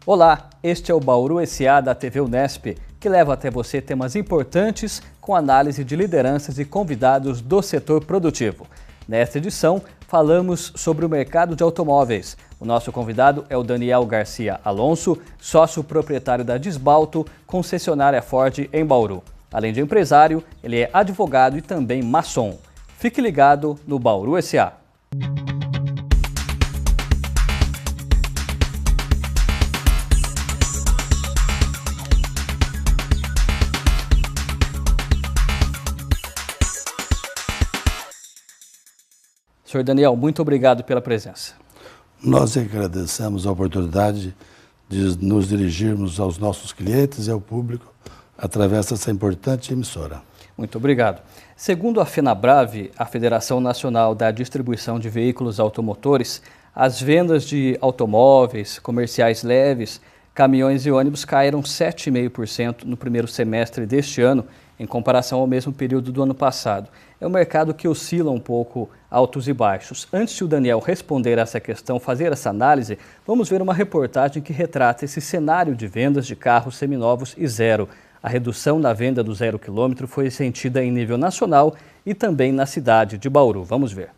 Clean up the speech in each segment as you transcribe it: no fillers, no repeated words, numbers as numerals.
Olá, este é o Bauru SA da TV Unesp, que leva até você temas importantes com análise de lideranças e convidados do setor produtivo. Nesta edição, falamos sobre o mercado de automóveis. O nosso convidado é o Daniel Garcia Alonso, sócio proprietário da Disbalto, concessionária Ford em Bauru. Além de empresário, ele é advogado e também maçom. Fique ligado no Bauru SA. Senhor Daniel, muito obrigado pela presença. Nós agradecemos a oportunidade de nos dirigirmos aos nossos clientes e ao público através dessa importante emissora. Muito obrigado. Segundo a FenaBrave, a Federação Nacional da Distribuição de Veículos Automotores, as vendas de automóveis, comerciais leves, caminhões e ônibus caíram 7,5% no primeiro semestre deste ano, em comparação ao mesmo período do ano passado. É um mercado que oscila um pouco altos e baixos. Antes de o Daniel responder a essa questão, fazer essa análise, vamos ver uma reportagem que retrata esse cenário de vendas de carros seminovos e zero. A redução na venda do 0 km foi sentida em nível nacional e também na cidade de Bauru. Vamos ver.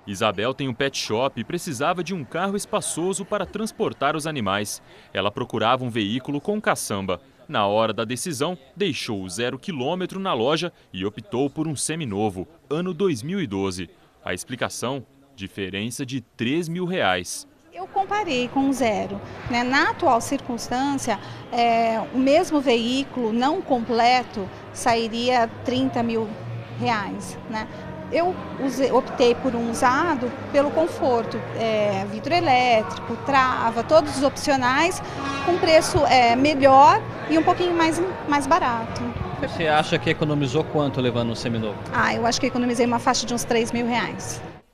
Isabel tem um pet shop e precisava de um carro espaçoso para transportar os animais. Ela procurava um veículo com caçamba. Na hora da decisão, deixou o 0 km na loja e optou por um seminovo, ano 2012. A explicação? Diferença de R$3 mil. Eu comparei com o zero. Na atual circunstância, o mesmo veículo não completo sairia R$30 mil. Eu optei por um usado pelo conforto, vidro elétrico, trava, todos os opcionais, com preço melhor e um pouquinho mais barato. Você acha que economizou quanto levando um seminovo? Eu acho que economizei uma faixa de uns R$3 mil.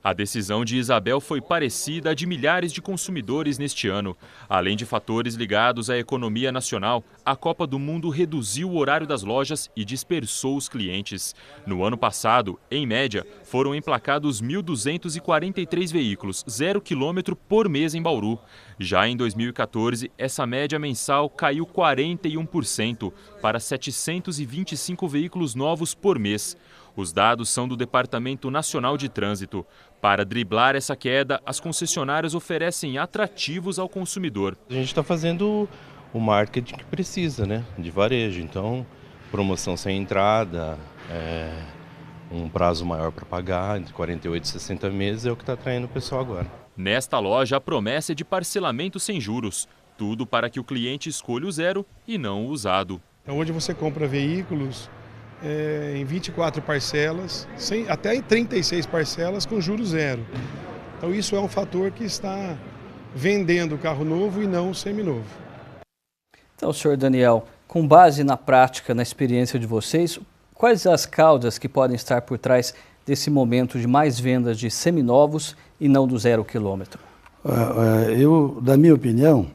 A decisão de Isabel foi parecida à de milhares de consumidores neste ano. Além de fatores ligados à economia nacional, a Copa do Mundo reduziu o horário das lojas e dispersou os clientes. No ano passado, em média, foram emplacados 1.243 veículos, 0 km por mês em Bauru. Já em 2014, essa média mensal caiu 41% para 725 veículos novos por mês. Os dados são do Departamento Nacional de Trânsito. Para driblar essa queda, as concessionárias oferecem atrativos ao consumidor. A gente está fazendo o marketing que precisa, de varejo. Então, promoção sem entrada, um prazo maior para pagar, entre 48 e 60 meses, é o que está atraindo o pessoal agora. Nesta loja, a promessa é de parcelamento sem juros. Tudo para que o cliente escolha o zero e não o usado. Onde você compra veículos em 24 parcelas, até em 36 parcelas com juros zero. Então isso é um fator que está vendendo o carro novo e não o seminovo. Então, senhor Daniel, com base na prática, na experiência de vocês, quais as causas que podem estar por trás desse momento de mais vendas de seminovos e não do 0 km? Da minha opinião,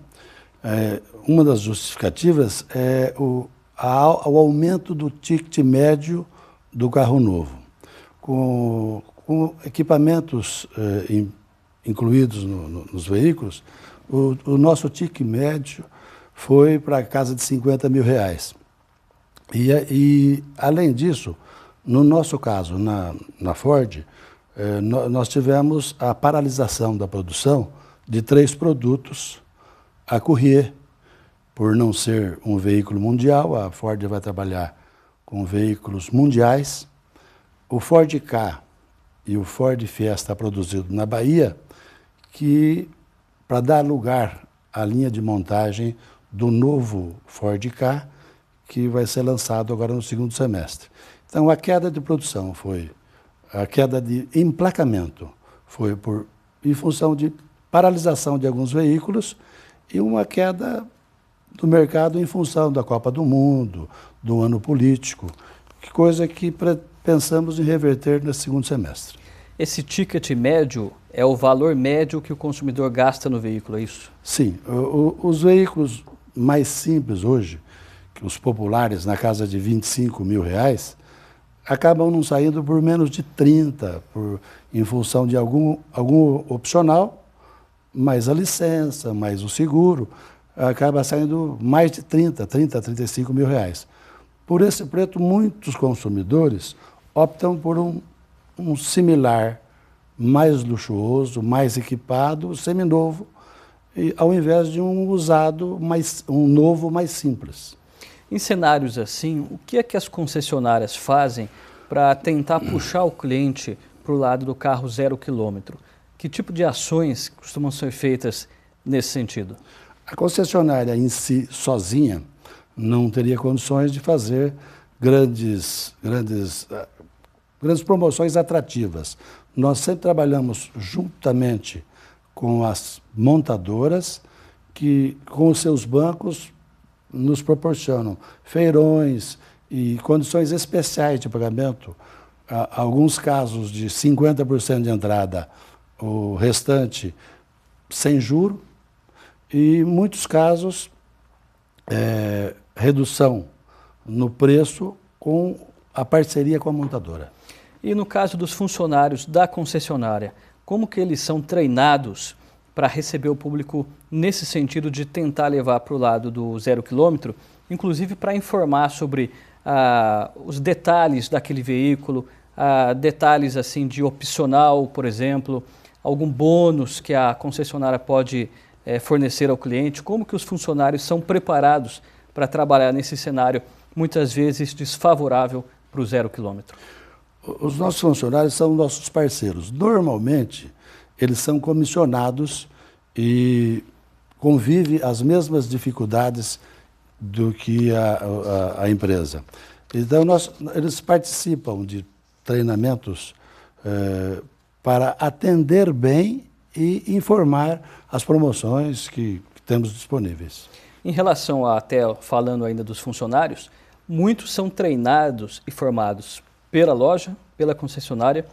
uma das justificativas é o aumento do ticket médio do carro novo. Com equipamentos incluídos nos veículos, o nosso ticket médio foi para a casa de R$50 mil. E, além disso, no nosso caso, na Ford, nós tivemos a paralisação da produção de 3 produtos a Courier. Por não ser um veículo mundial, a Ford vai trabalhar com veículos mundiais. O Ford Ka e o Ford Fiesta produzido na Bahia, que para dar lugar à linha de montagem do novo Ford Ka, que vai ser lançado agora no segundo semestre. Então, a queda de produção a queda de emplacamento foi em função de paralisação de alguns veículos e uma queda do mercado em função da Copa do Mundo, do ano político, coisa que pensamos em reverter nesse segundo semestre. Esse ticket médio é o valor médio que o consumidor gasta no veículo, é isso? Sim. Os veículos mais simples hoje, que os populares na casa de R$25 mil, acabam não saindo por menos de 30, em função de algum opcional, mais a licença, mais o seguro. acaba saindo mais de 30 a 35 mil reais. Por esse preço, muitos consumidores optam por um similar, mais luxuoso, mais equipado, seminovo, ao invés de um usado, um novo mais simples. Em cenários assim, o que é que as concessionárias fazem para tentar puxar o cliente para o lado do carro 0 quilômetro? Que tipo de ações costumam ser feitas nesse sentido? A concessionária em si, sozinha, não teria condições de fazer grandes promoções atrativas. Nós sempre trabalhamos juntamente com as montadoras que, com os seus bancos, nos proporcionam feirões e condições especiais de pagamento. Alguns casos de 50% de entrada, o restante sem juro, e muitos casos redução no preço com a parceria com a montadora. E no caso dos funcionários da concessionária, como que eles são treinados para receber o público nesse sentido de tentar levar para o lado do 0 quilômetro, inclusive para informar sobre os detalhes daquele veículo, detalhes assim de opcional, por exemplo, algum bônus que a concessionária pode fornecer ao cliente? Como que os funcionários são preparados para trabalhar nesse cenário, muitas vezes desfavorável para o 0 quilômetro? Os nossos funcionários são nossos parceiros. Normalmente, eles são comissionados e convivem as mesmas dificuldades do que a empresa. Então, eles participam de treinamentos para atender bem e informar as promoções que temos disponíveis. Em relação até falando ainda dos funcionários, muitos são treinados e formados pela loja, pela concessionária,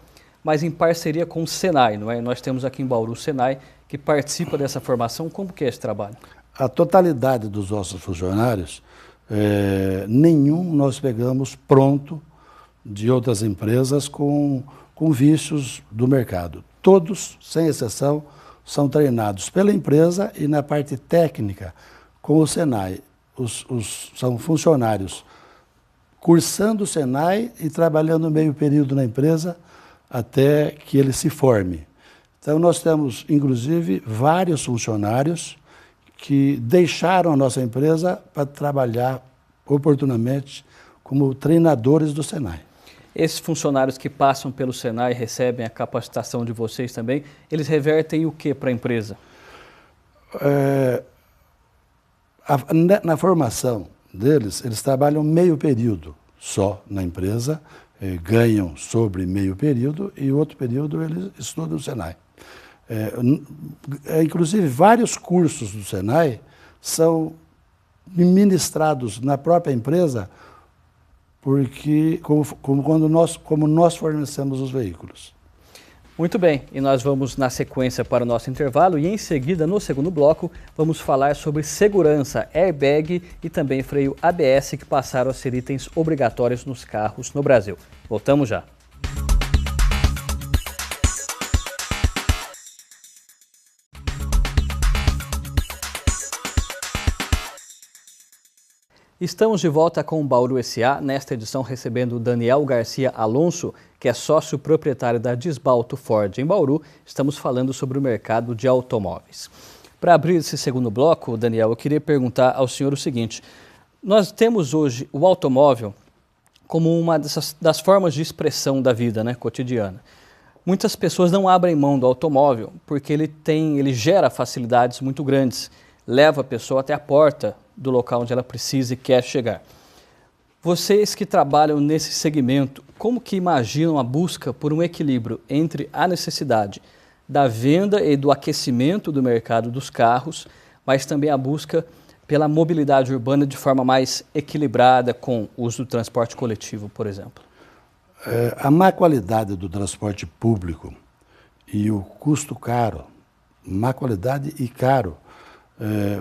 mas em parceria com o Senai, não é? Nós temos aqui em Bauru o Senai, que participa dessa formação. Como que é esse trabalho? A totalidade dos nossos funcionários, nenhum nós pegamos pronto de outras empresas com vícios do mercado. Todos, sem exceção, são treinados pela empresa e na parte técnica com o Senai. São funcionários cursando o Senai e trabalhando meio período na empresa até que ele se forme. Então, nós temos, inclusive, vários funcionários que deixaram a nossa empresa para trabalhar oportunamente como treinadores do Senai. Esses funcionários que passam pelo Senai e recebem a capacitação de vocês também, eles revertem o que para a empresa? Na formação deles, eles trabalham meio período só na empresa, ganham sobre meio período e outro período eles estudam no Senai. Inclusive, vários cursos do Senai são ministrados na própria empresa porque como nós fornecemos os veículos. Muito bem, e nós vamos na sequência para o nosso intervalo e em seguida, no segundo bloco, vamos falar sobre segurança, airbag e também freio ABS que passaram a ser itens obrigatórios nos carros no Brasil. Voltamos já. Estamos de volta com o Bauru S.A., nesta edição recebendo o Daniel Garcia Alonso, que é sócio proprietário da Desbalto Ford em Bauru. Estamos falando sobre o mercado de automóveis. Para abrir esse segundo bloco, Daniel, eu queria perguntar ao senhor o seguinte: nós temos hoje o automóvel como uma das formas de expressão da vida, né, cotidiana. Muitas pessoas não abrem mão do automóvel porque ele gera facilidades muito grandes, leva a pessoa até a porta do local onde ela precisa e quer chegar. Vocês que trabalham nesse segmento, como que imaginam a busca por um equilíbrio entre a necessidade da venda e do aquecimento do mercado dos carros, mas também a busca pela mobilidade urbana de forma mais equilibrada com o uso do transporte coletivo, por exemplo? A má qualidade do transporte público e o custo caro, má qualidade e caro,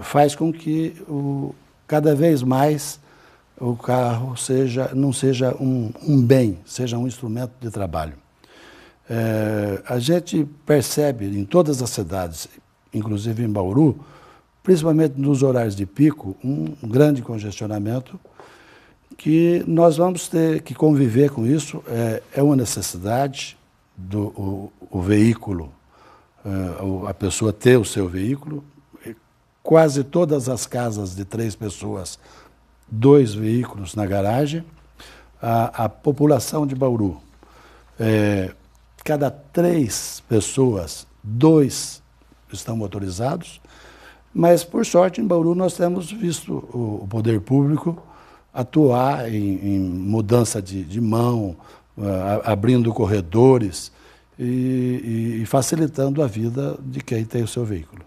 faz com que cada vez mais o carro não seja um bem, seja um instrumento de trabalho. A gente percebe em todas as cidades, inclusive em Bauru, principalmente nos horários de pico, um grande congestionamento que nós vamos ter que conviver com isso. É uma necessidade do veículo, a pessoa ter o seu veículo. Quase todas as casas de 3 pessoas, 2 veículos na garagem. A população de Bauru, cada 3 pessoas, 2 estão motorizados, mas, por sorte, em Bauru nós temos visto o poder público atuar em mudança de mão, abrindo corredores e facilitando a vida de quem tem o seu veículo.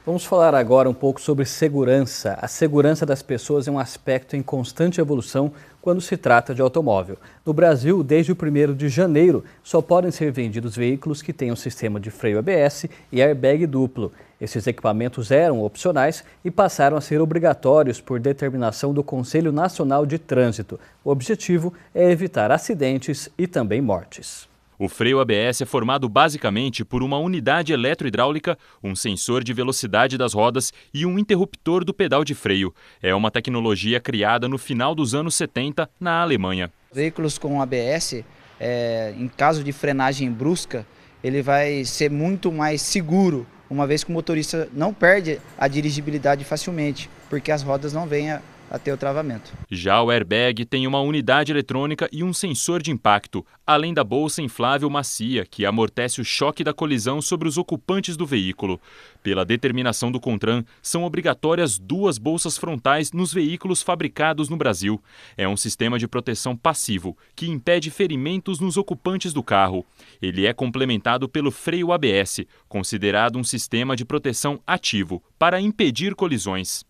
Vamos falar agora um pouco sobre segurança. A segurança das pessoas é um aspecto em constante evolução quando se trata de automóvel. No Brasil, desde o 1º de janeiro, só podem ser vendidos veículos que tenham sistema de freio ABS e airbag duplo. Esses equipamentos eram opcionais e passaram a ser obrigatórios por determinação do Conselho Nacional de Trânsito. O objetivo é evitar acidentes e também mortes. O freio ABS é formado basicamente por uma unidade eletrohidráulica, um sensor de velocidade das rodas e um interruptor do pedal de freio. É uma tecnologia criada no final dos anos 70 na Alemanha. Veículos com ABS, em caso de frenagem brusca, ele vai ser muito mais seguro, uma vez que o motorista não perde a dirigibilidade facilmente, porque as rodas não vêm a ter o travamento. Já o airbag tem uma unidade eletrônica e um sensor de impacto, além da bolsa inflável macia, que amortece o choque da colisão sobre os ocupantes do veículo. Pela determinação do CONTRAN, são obrigatórias 2 bolsas frontais nos veículos fabricados no Brasil. É um sistema de proteção passivo, que impede ferimentos nos ocupantes do carro. Ele é complementado pelo freio ABS, considerado um sistema de proteção ativo, para impedir colisões.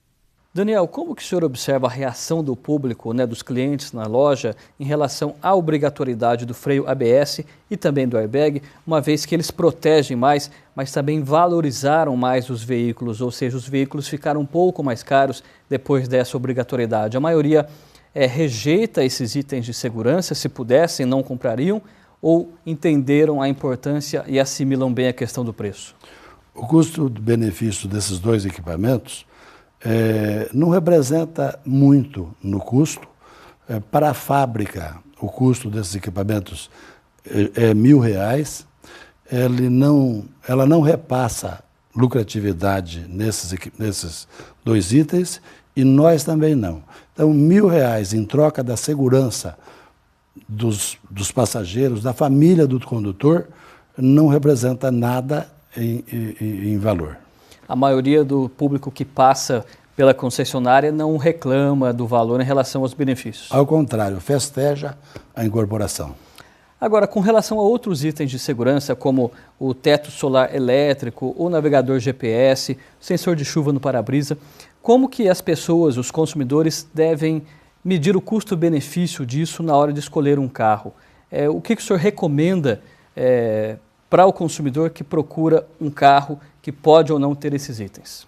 Daniel, como que o senhor observa a reação do público, dos clientes na loja, em relação à obrigatoriedade do freio ABS e também do airbag, uma vez que eles protegem mais, mas também valorizaram mais os veículos, ou seja, os veículos ficaram um pouco mais caros depois dessa obrigatoriedade? A maioria rejeita esses itens de segurança, se pudessem, não comprariam, ou entenderam a importância e assimilam bem a questão do preço? O custo-benefício desses 2 equipamentos não representa muito no custo. Para a fábrica, o custo desses equipamentos é R$1.000. Ela não repassa lucratividade nesses 2 itens e nós também não. Então, R$1.000 em troca da segurança dos passageiros, da família do condutor, não representa nada em valor. A maioria do público que passa pela concessionária não reclama do valor em relação aos benefícios. Ao contrário, festeja a incorporação. Agora, com relação a outros itens de segurança, como o teto solar elétrico, o navegador GPS, sensor de chuva no para-brisa, como que as pessoas, os consumidores, devem medir o custo-benefício disso na hora de escolher um carro? O que o senhor recomenda para o consumidor que procura um carro que pode ou não ter esses itens?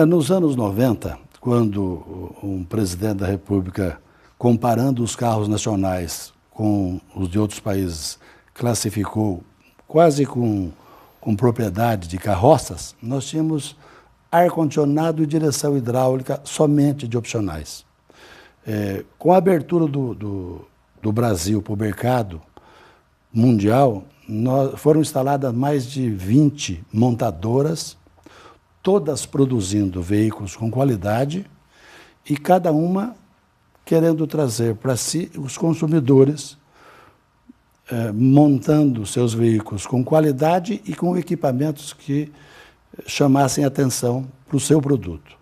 Nos anos 90, quando um presidente da República, comparando os carros nacionais com os de outros países, classificou quase com propriedade de carroças, nós tínhamos ar-condicionado e direção hidráulica somente de opcionais. Com a abertura do Brasil para o mercado mundial, foram instaladas mais de 20 montadoras, todas produzindo veículos com qualidade e cada uma querendo trazer para si os consumidores, montando seus veículos com qualidade e com equipamentos que chamassem atenção para o seu produto.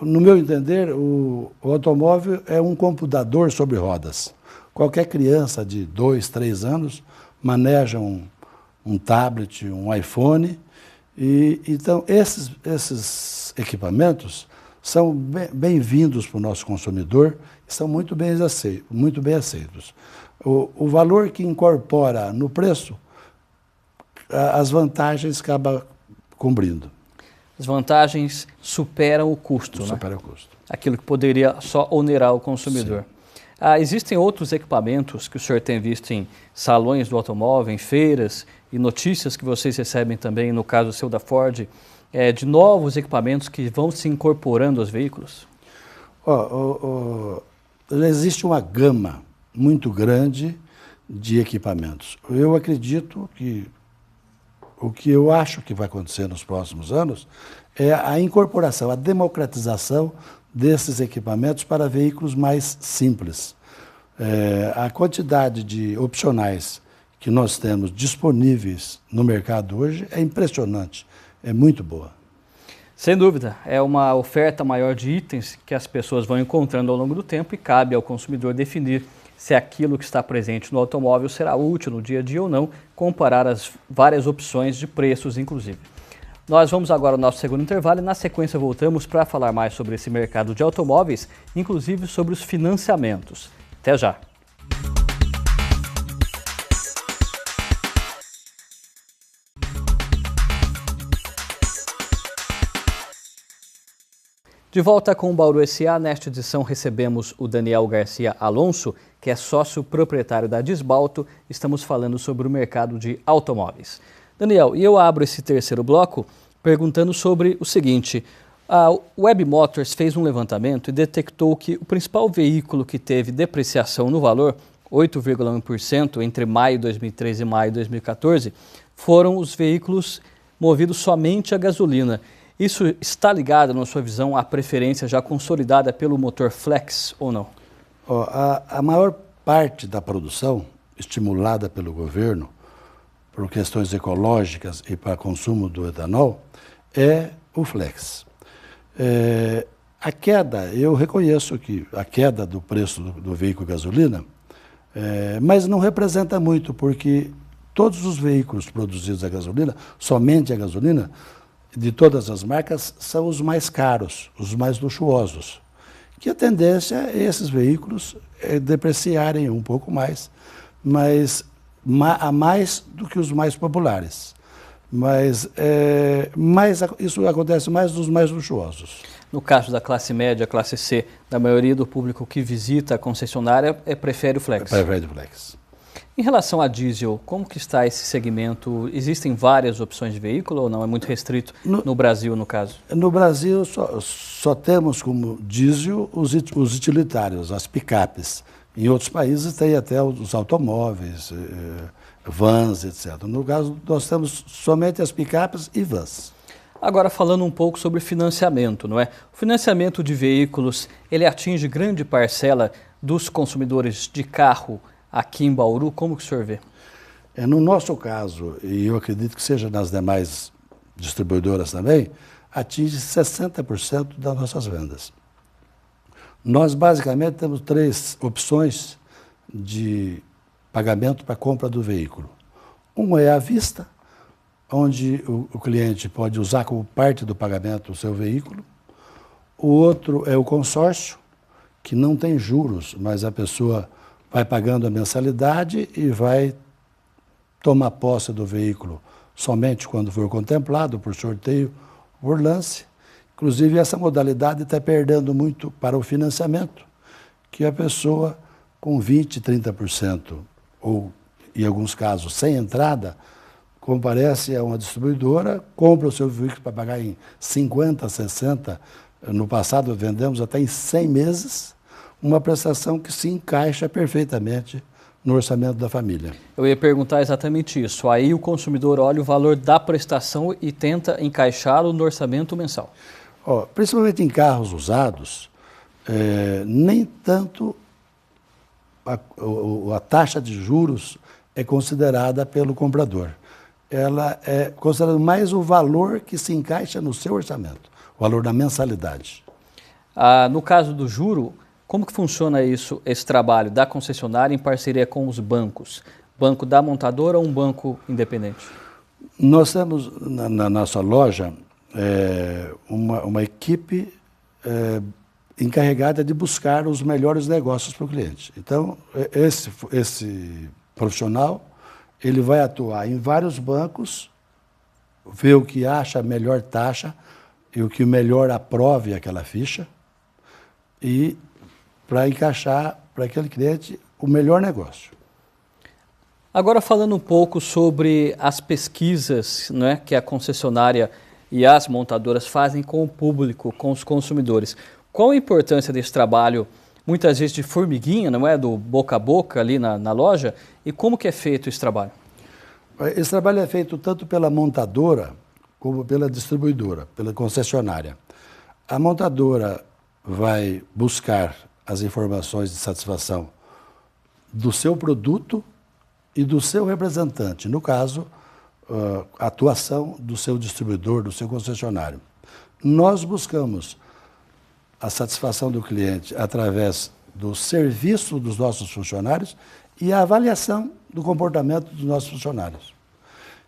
No meu entender, o automóvel é um computador sobre rodas. Qualquer criança de 2, 3 anos maneja um tablet, um iPhone. Então, esses equipamentos são bem-vindos para o nosso consumidor e são muito bem aceitos. O valor que incorpora no preço, as vantagens acabam cobrindo. As vantagens superam o custo, Supera o custo. Aquilo que poderia só onerar o consumidor. Existem outros equipamentos que o senhor tem visto em salões do automóvel, em feiras e notícias que vocês recebem também, no caso seu da Ford, de novos equipamentos que vão se incorporando aos veículos? Existe uma gama muito grande de equipamentos. Eu acredito que o que eu acho que vai acontecer nos próximos anos é a incorporação, a democratização desses equipamentos para veículos mais simples. A quantidade de opcionais que nós temos disponíveis no mercado hoje é impressionante, é muito boa. Sem dúvida, é uma oferta maior de itens que as pessoas vão encontrando ao longo do tempo e cabe ao consumidor definir se aquilo que está presente no automóvel será útil no dia a dia ou não, comparar as várias opções de preços, inclusive. Nós vamos agora ao nosso segundo intervalo e na sequência voltamos para falar mais sobre esse mercado de automóveis, inclusive sobre os financiamentos. Até já! De volta com o Bauru S.A., nesta edição recebemos o Daniel Garcia Alonso, que é sócio proprietário da Disbalto. Estamos falando sobre o mercado de automóveis. Daniel, e eu abro esse terceiro bloco perguntando sobre o seguinte. A Web Motors fez um levantamento e detectou que o principal veículo que teve depreciação no valor, 8,1% entre maio de 2013 e maio de 2014, foram os veículos movidos somente a gasolina. Isso está ligado, na sua visão, à preferência já consolidada pelo motor flex ou não? A maior parte da produção, estimulada pelo governo, por questões ecológicas e para consumo do etanol, é o flex. A queda, eu reconheço que a queda do preço do veículo gasolina, mas não representa muito, porque todos os veículos produzidos a gasolina, somente a gasolina, de todas as marcas, são os mais caros, os mais luxuosos. Que a tendência é esses veículos depreciarem um pouco mais, mas a mais do que os mais populares. Mas isso acontece mais nos mais luxuosos. No caso da classe média, classe C, da maioria do público que visita a concessionária, prefere o flex? Prefere o flex. Em relação a diesel, como que está esse segmento? Existem várias opções de veículo ou não? É muito restrito no Brasil, no caso? No Brasil, só temos como diesel os utilitários, as picapes. Em outros países tem até os automóveis, vans, etc. No caso, nós temos somente as picapes e vans. Agora, falando um pouco sobre financiamento, não é? O financiamento de veículos, ele atinge grande parcela dos consumidores de carro aqui em Bauru. Como que o senhor vê? No nosso caso, e eu acredito que seja nas demais distribuidoras também, atinge 60% das nossas vendas. Nós, basicamente, temos 3 opções de pagamento para a compra do veículo. Um é à vista, onde o cliente pode usar como parte do pagamento o seu veículo. O outro é o consórcio, que não tem juros, mas a pessoa vai pagando a mensalidade e vai tomar posse do veículo somente quando for contemplado por sorteio, por lance. Inclusive, essa modalidade está perdendo muito para o financiamento, que a pessoa com 20%, 30%, ou em alguns casos sem entrada, comparece a uma distribuidora, compra o seu veículo para pagar em 50, 60, no passado vendemos até em 100 meses, uma prestação que se encaixa perfeitamente no orçamento da família. Eu ia perguntar exatamente isso. Aí o consumidor olha o valor da prestação e tenta encaixá-lo no orçamento mensal. Principalmente em carros usados, nem tanto a taxa de juros é considerada pelo comprador. Ela é considerada mais o valor que se encaixa no seu orçamento, o valor da mensalidade. No caso do juro, como que funciona esse trabalho da concessionária em parceria com os bancos? Banco da montadora ou um banco independente? Nós temos na nossa loja uma equipe encarregada de buscar os melhores negócios para o cliente. Então, esse profissional, ele vai atuar em vários bancos, ver o que acha a melhor taxa e o que melhor aprove aquela ficha e para encaixar para aquele cliente o melhor negócio. Agora falando um pouco sobre as pesquisas, né, que a concessionária e as montadoras fazem com o público, com os consumidores. Qual a importância desse trabalho, muitas vezes de formiguinha, não é? Do boca a boca ali na loja, e como que é feito esse trabalho? Esse trabalho é feito tanto pela montadora como pela distribuidora, pela concessionária. A montadora vai buscar as informações de satisfação do seu produto e do seu representante, no caso, a atuação do seu distribuidor, do seu concessionário. Nós buscamos a satisfação do cliente através do serviço dos nossos funcionários e a avaliação do comportamento dos nossos funcionários.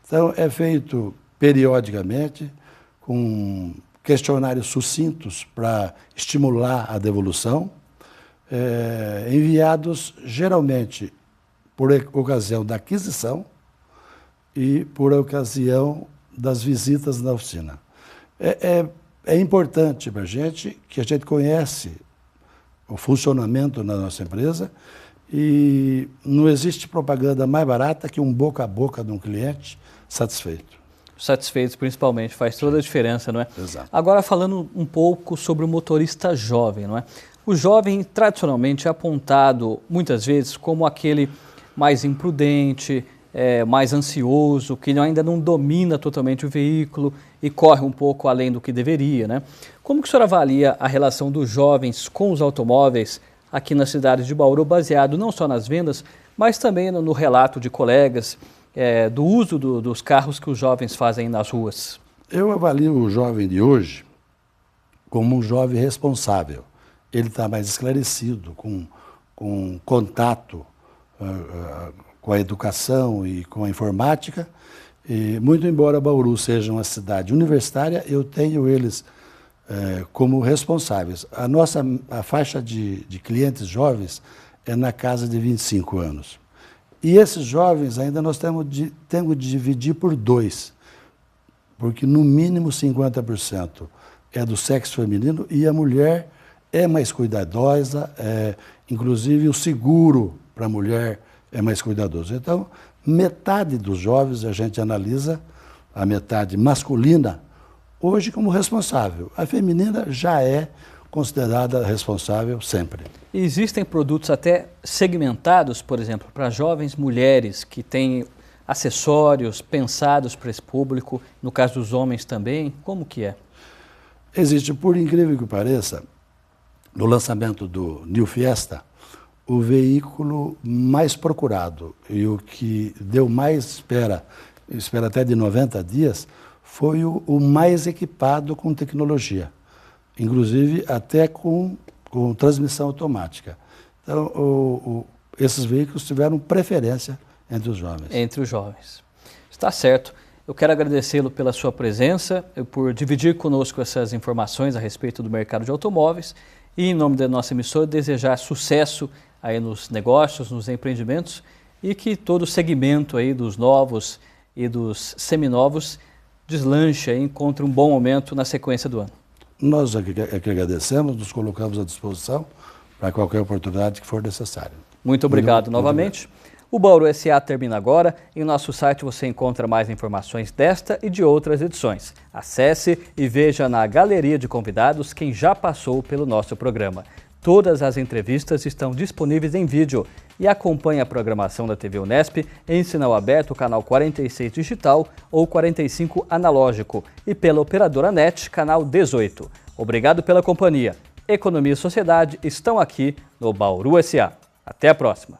Então, é feito periodicamente, com questionários sucintos para estimular a devolução, enviados geralmente por ocasião da aquisição e por ocasião das visitas na oficina. É importante para a gente que a gente conhece o funcionamento da nossa empresa e não existe propaganda mais barata que um boca a boca de um cliente satisfeito. Satisfeitos, principalmente, faz toda a diferença, não é? Exato. Agora, falando um pouco sobre o motorista jovem, não é? O jovem, tradicionalmente, é apontado, muitas vezes, como aquele mais imprudente, mais ansioso, que ainda não domina totalmente o veículo e corre um pouco além do que deveria, né? Como que o senhor avalia a relação dos jovens com os automóveis aqui na cidade de Bauru, baseado não só nas vendas, mas também no relato de colegas, do uso dos carros que os jovens fazem nas ruas? Eu avalio o jovem de hoje como um jovem responsável. Ele está mais esclarecido, com contato com a educação e com a informática. E, muito embora Bauru seja uma cidade universitária, eu tenho eles como responsáveis. A faixa de clientes jovens é na casa de 25 anos. E esses jovens ainda nós temos de dividir por 2, porque no mínimo 50% é do sexo feminino e a mulher é mais cuidadosa, inclusive o seguro para a mulher é mais cuidadoso. Então, metade dos jovens a gente analisa, a metade masculina, hoje como responsável. A feminina já é considerada responsável sempre. E existem produtos até segmentados, por exemplo, para jovens mulheres que têm acessórios pensados para esse público, no caso dos homens também, como que é? Existe, por incrível que pareça, no lançamento do New Fiesta, o veículo mais procurado e o que deu mais espera até de 90 dias, foi o mais equipado com tecnologia, inclusive até com transmissão automática. Então, esses veículos tiveram preferência entre os jovens. Entre os jovens. Está certo. Eu quero agradecê-lo pela sua presença, por dividir conosco essas informações a respeito do mercado de automóveis e, em nome da nossa emissora, desejar sucesso aí nos negócios, nos empreendimentos e que todo o segmento aí dos novos e dos seminovos deslanche e encontre um bom momento na sequência do ano. Nós é que agradecemos, nos colocamos à disposição para qualquer oportunidade que for necessária. Muito obrigado novamente. O Bauru SA termina agora. Em nosso site você encontra mais informações desta e de outras edições. Acesse e veja na galeria de convidados quem já passou pelo nosso programa. Todas as entrevistas estão disponíveis em vídeo e acompanhe a programação da TV Unesp em sinal aberto, canal 46 digital ou 45 analógico e pela operadora NET, canal 18. Obrigado pela companhia. Economia e Sociedade estão aqui no Bauru SA. Até a próxima.